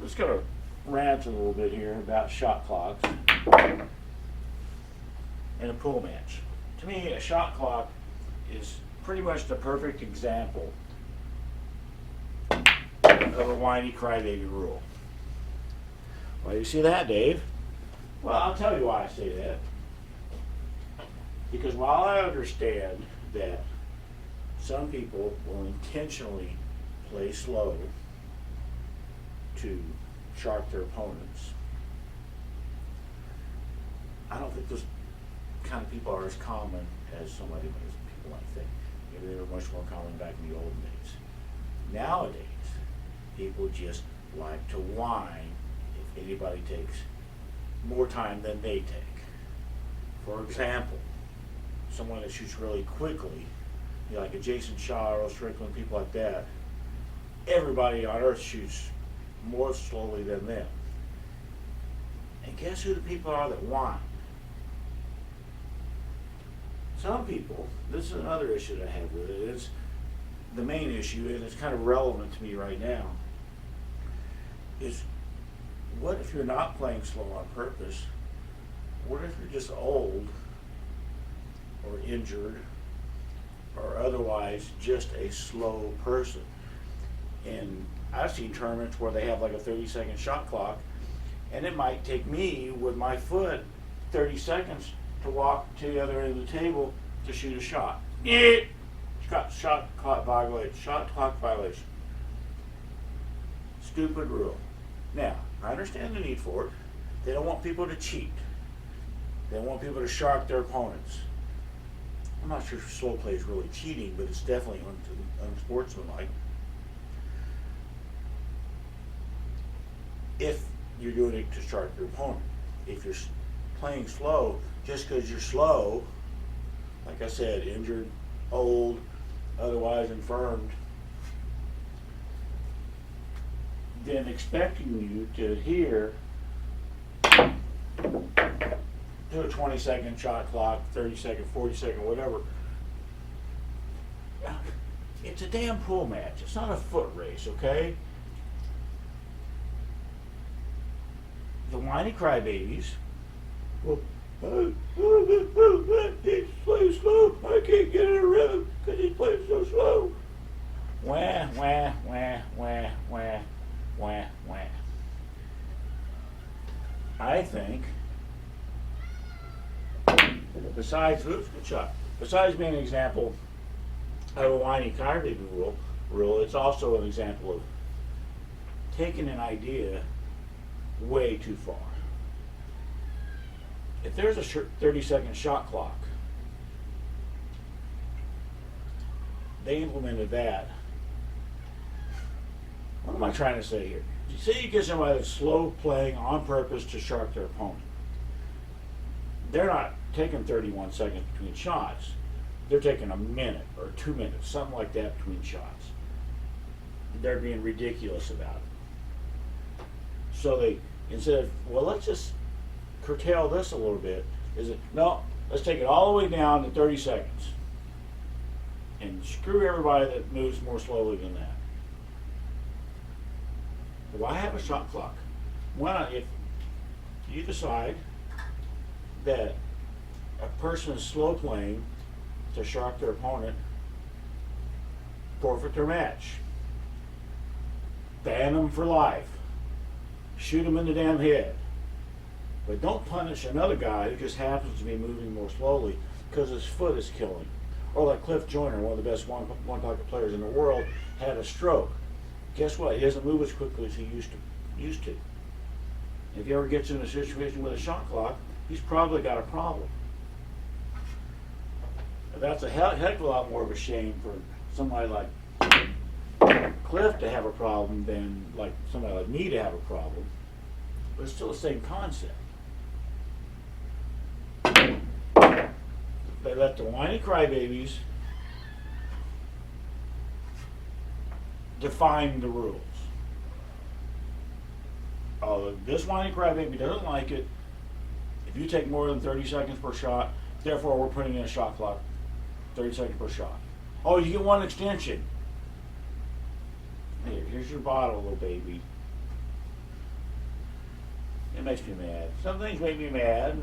just gonna rant a little bit here about shot clocks and a pool match. To me, a shot clock is pretty much the perfect example of a whiny crybaby rule. Why do you see that, Dave? Well, I'll tell you why I say that. Because while I understand that some people will intentionally play slow to shark their opponents, I don't think those kind of people are as common as people might think. Maybe they were much more common back in the olden days. Nowadays, people just like to whine if anybody takes more time than they take. For example, someone that shoots really quickly, like a Jason Shaw or Earl Strickland, people like that, everybody on earth shoots more slowly than them. And guess who the people are that whine? Some people, this is another issue that I have with it, it's the main issue, and it's kind of relevant to me right now, is what if you're not playing slow on purpose? What if you're just old or injured or otherwise just a slow person? And I've seen tournaments where they have like a 30-second shot clock, and it might take me with my foot 30 seconds to walk to the other end of the table to shoot a shot. Shot clock violation. Stupid rule. Now, I understand the need for it. They don't want people to cheat. They don't want people to shark their opponents. I'm not sure if slow play is really cheating, but it's definitely unsportsmanlike. If you're doing it to shark your opponent. If you're playing slow, just because you're slow, like I said, injured, old, otherwise infirmed, then expecting you to adhere to a 20-second shot clock, 30-second, 40-second, whatever. It's a damn pool match. It's not a foot race, okay? The whiny crybabies, well, he's playing slow. I can't get in a rhythm because he's playing so slow. Wah, wah, wah, wah, wah, wah, wah. I think, besides being an example of a whiny crybaby rule, it's also an example of taking an idea way too far. If there's a 30-second shot clock, they implemented that. What am I trying to say here? You say you get somebody that's slow playing on purpose to shark their opponent. They're not taking 31 seconds between shots. They're taking a minute or 2 minutes, something like that between shots. They're being ridiculous about it. So they, instead of, well, let's just curtail this a little bit, no, let's take it all the way down to 30 seconds. And screw everybody that moves more slowly than that. Why have a shot clock? Why not, if you decide that a person is slow playing to shark their opponent, forfeit their match. Ban them for life. Shoot them in the damn head. But don't punish another guy who just happens to be moving more slowly because his foot is killing. Or like Cliff Joyner, one of the best one-pocket players in the world, had a stroke. Guess what? He doesn't move as quickly as he used to. If he ever gets in a situation with a shot clock, he's probably got a problem. That's a heck of a lot more of a shame for somebody like Cliff to have a problem than like somebody like me to have a problem. But it's still the same concept. They let the whiny crybabies define the rules. Oh, this whiny crybaby doesn't like it. If you take more than 30 seconds per shot, therefore we're putting in a shot clock, 30 seconds per shot. Oh, you get one extension. Here's your bottle, little baby. It makes me mad. Some things make me mad,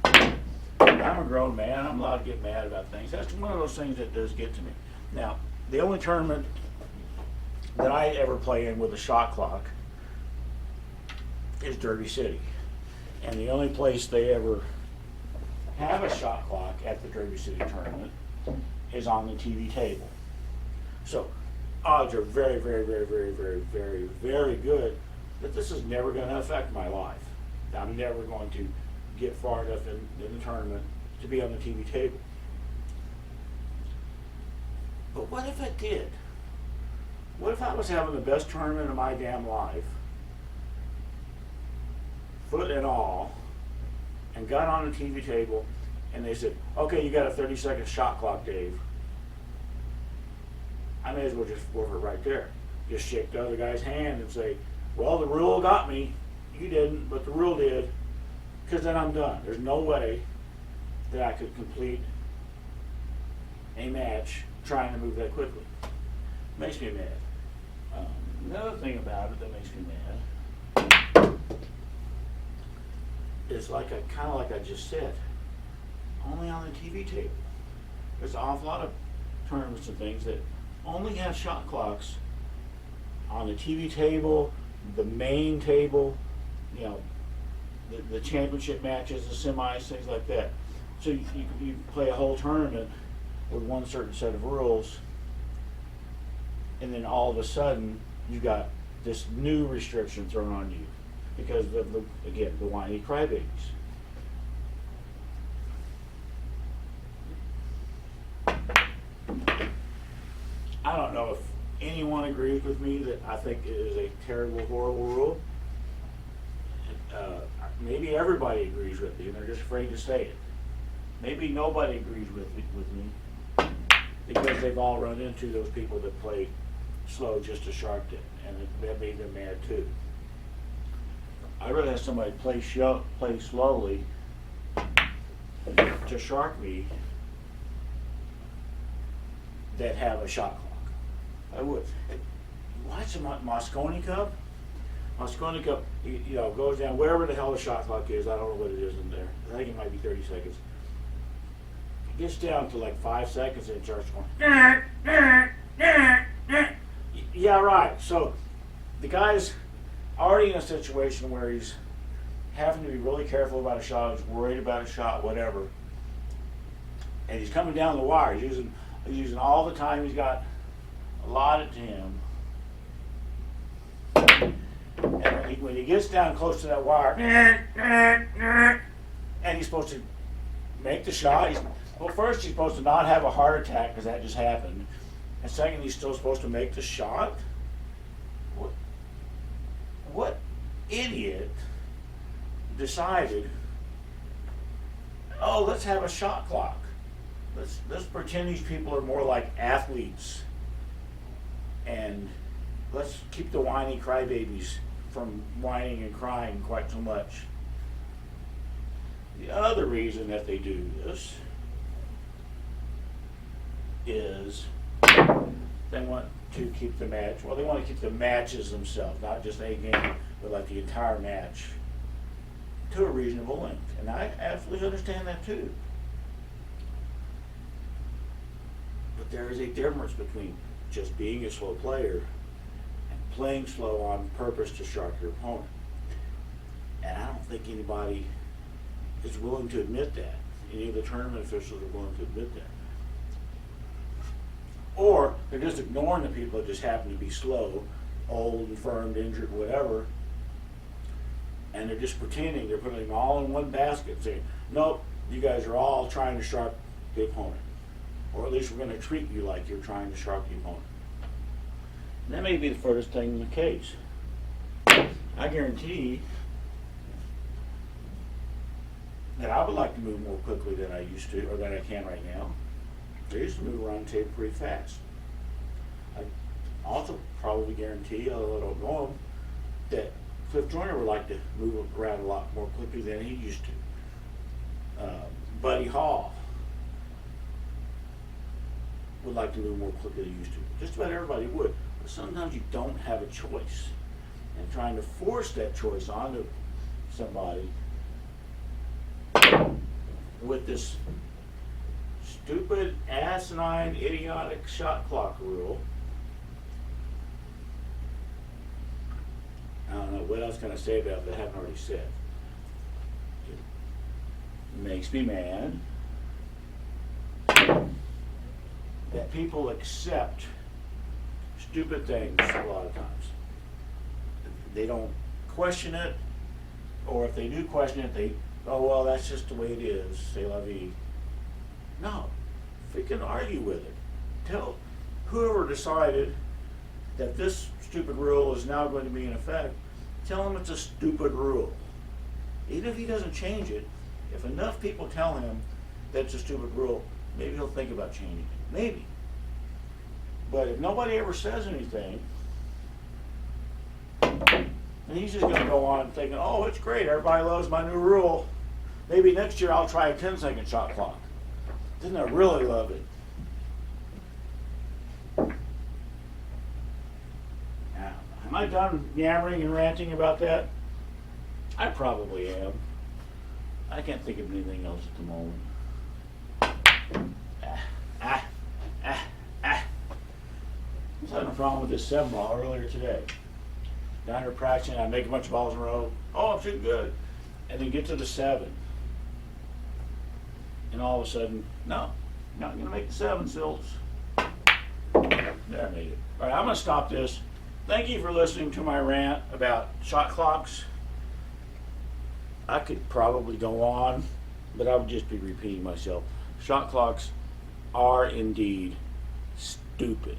and I'm a grown man. I'm allowed to get mad about things. That's one of those things that does get to me. Now, the only tournament that I ever play in with a shot clock is Derby City. And the only place they ever have a shot clock at the Derby City tournament is on the TV table. So odds are very, very, very, very, very, very, very good that this is never going to affect my life. I'm never going to get far enough in the tournament to be on the TV table. But what if it did? What if I was having the best tournament of my damn life, foot and all, and got on the TV table, and they said, okay, you got a 30-second shot clock, Dave. I may as well just work it right there. Just shake the other guy's hand and say, well, the rule got me. You didn't, but the rule did. Because then I'm done. There's no way that I could complete a match trying to move that quickly. Makes me mad. Another thing about it that makes me mad is kind of like I just said, only on the TV table. There's an awful lot of tournaments and things that only have shot clocks on the TV table, the main table, the championship matches, the semis, things like that. So you play a whole tournament with one certain set of rules, and then all of a sudden you got this new restriction thrown on you because of the whiny crybabies. I don't know if anyone agrees with me that I think it is a terrible, horrible rule. Maybe everybody agrees with me and they're just afraid to say it. Maybe nobody agrees with me because they've all run into those people that play slow just to shark it, and that made them mad too. I'd rather have somebody play slowly to shark me that have a shot clock. I would. Watch the Mosconi Cup. Mosconi Cup, goes down wherever the hell the shot clock is. I don't know what it is in there. I think it might be 30 seconds. It gets down to like 5 seconds and it starts going. Yeah, right. So the guy's already in a situation where he's having to be really careful about a shot. He's worried about a shot, whatever. And he's coming down the wire. He's using all the time he's got allotted to him. And when he gets down close to that wire, and he's supposed to make the shot. First he's supposed to not have a heart attack because that just happened. And second, he's still supposed to make the shot? What idiot decided, oh, let's have a shot clock. Let's pretend these people are more like athletes. And let's keep the whiny crybabies from whining and crying quite so much. The other reason that they do this is they want to keep the match. Well, they want to keep the matches themselves, not just a game, but like the entire match, to a reasonable length. And I absolutely understand that too. But there is a difference between just being a slow player and playing slow on purpose to shark your opponent. And I don't think anybody is willing to admit that. Any of the tournament officials are willing to admit that. Or they're just ignoring the people that just happen to be slow, old, infirmed, injured, whatever, and they're just pretending they're putting them all in one basket, saying, nope, you guys are all trying to shark the opponent. Or at least we're going to treat you like you're trying to shark the opponent. And that may be the furthest thing in the case. I guarantee that I would like to move more quickly than I used to, or than I can right now. I used to move around the table pretty fast. I also probably guarantee, although I don't know him, that Cliff Joyner would like to move around a lot more quickly than he used to. Buddy Hall would like to move more quickly than he used to. Just about everybody would. But sometimes you don't have a choice. And trying to force that choice onto somebody with this stupid, asinine, idiotic shot clock rule. I don't know what else can I say about it that I haven't already said. It makes me mad that people accept stupid things a lot of times. They don't question it, or if they do question it, they, oh, well, that's just the way it is, c'est la vie. No, freaking argue with it. Tell whoever decided that this stupid rule is now going to be in effect, tell him it's a stupid rule. Even if he doesn't change it, if enough people tell him that it's a stupid rule, maybe he'll think about changing it. Maybe. But if nobody ever says anything, then he's just going to go on thinking, oh, it's great, everybody loves my new rule. Maybe next year I'll try a 10-second shot clock. Didn't I really love it? Now, am I done yammering and ranting about that? I probably am. I can't think of anything else at the moment. I was having a problem with this 7-ball earlier today. Down here practicing, I make a bunch of balls in a row. Oh, I'm shooting good. And then get to the 7. And all of a sudden, no, not going to make the 7, Silts. There, I made it. All right, I'm going to stop this. Thank you for listening to my rant about shot clocks. I could probably go on, but I would just be repeating myself. Shot clocks are indeed stupid.